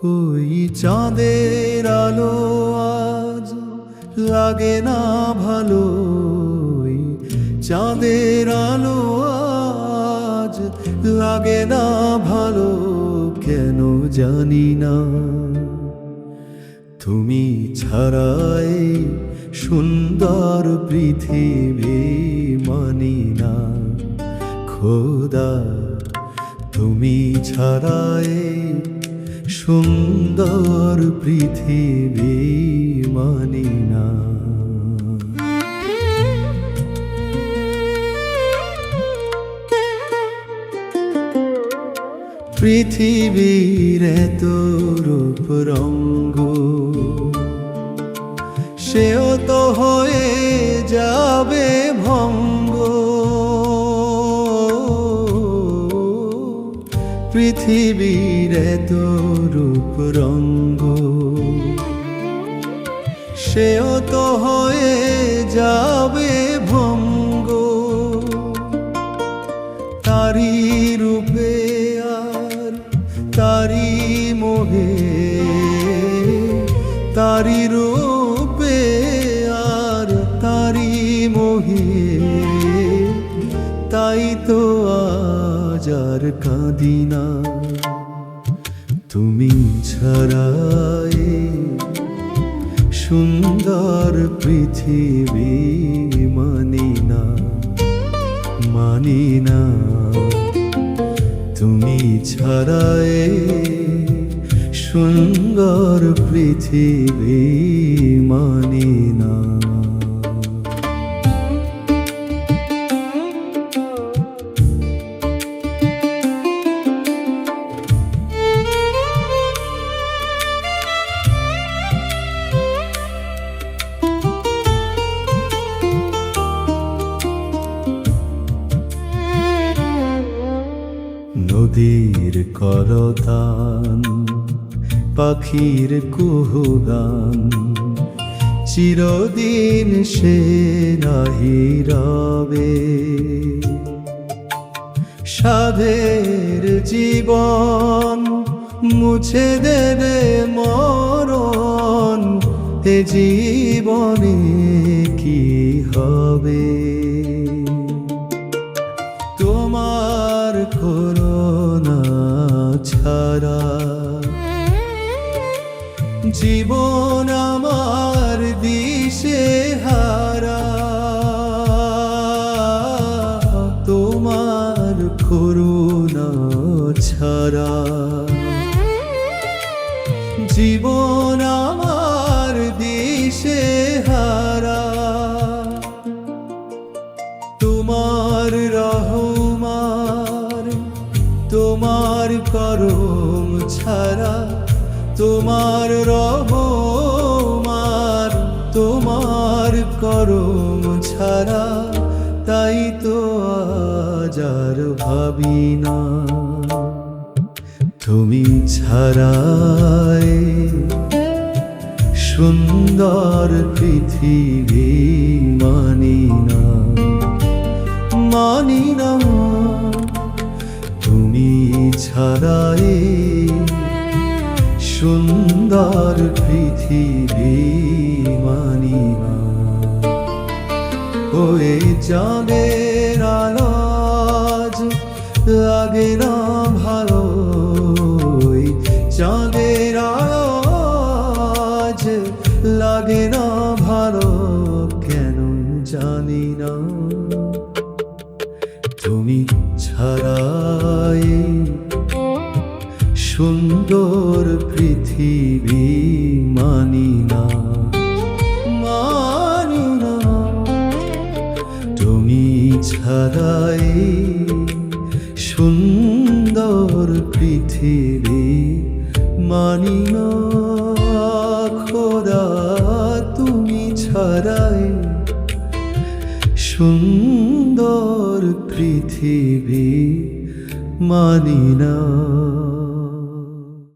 ওই চাঁদের আলো আজ লাগে না ভালো, ওই চাঁদের আলো আজ লাগে না ভালো, কেন জানি না। তুমি ছাড়াই সুন্দর পৃথিবী মানি না খোদা, তুমি ছাড়াই সুন্দর পৃথিবী মানি না। পৃথিবীর এত রূপ রঙ্গ, সেও তো হয়ে যাবে ভঙ্গ। পৃথিবীর এত রূপ রঙ্গ, সেও তো হয়ে যাবে ভঙ্গ। তারি রূপে আর তারি মোহে, তারি রূপে আর তারি মোহে, তাই তো আজ আর কাঁদি না। তুমি ছাড়াই সুন্দর পৃথিবী মানি না, মানি না। তুমি ছাড়াই সুন্দর পৃথিবী মানি না। নদীর করতান, পাখির কুহুগান, চিরদিন সে নাহি রবে। সাধের জীবন মুছে দেবে মরণ, এ জীবনে কি হবে। তোমার করুণা ছাড়া জীবন আমার দিশে হারা। তোমার করুণা ছাড়া জীবন আমার দিশে হারা। তোমার রহমান, তোমার করম ছাড়া, তোমার রহমান, তোমার করম ছাড়া, তাই তো আজ আর ভাবি না। তুমি ছাড়াই সুন্দর পৃথিবী মানি না, মানি না। তুমি ছাড়াই সুন্দর পৃথিবী মানি না। ওই চাঁদের আলো আজ লাগে না ভালো, ওই চাঁদের আলো আজ লাগে না ভালো, কেন জানি না। তুমি ছাড়াই সুন্দর পৃথিবী মানি না, মানি না। তুমি ছাড়াই সুন্দর পৃথিবী মানি না খোদা, তুমি ছাড়াই সুন্দর পৃথিবী মানি না।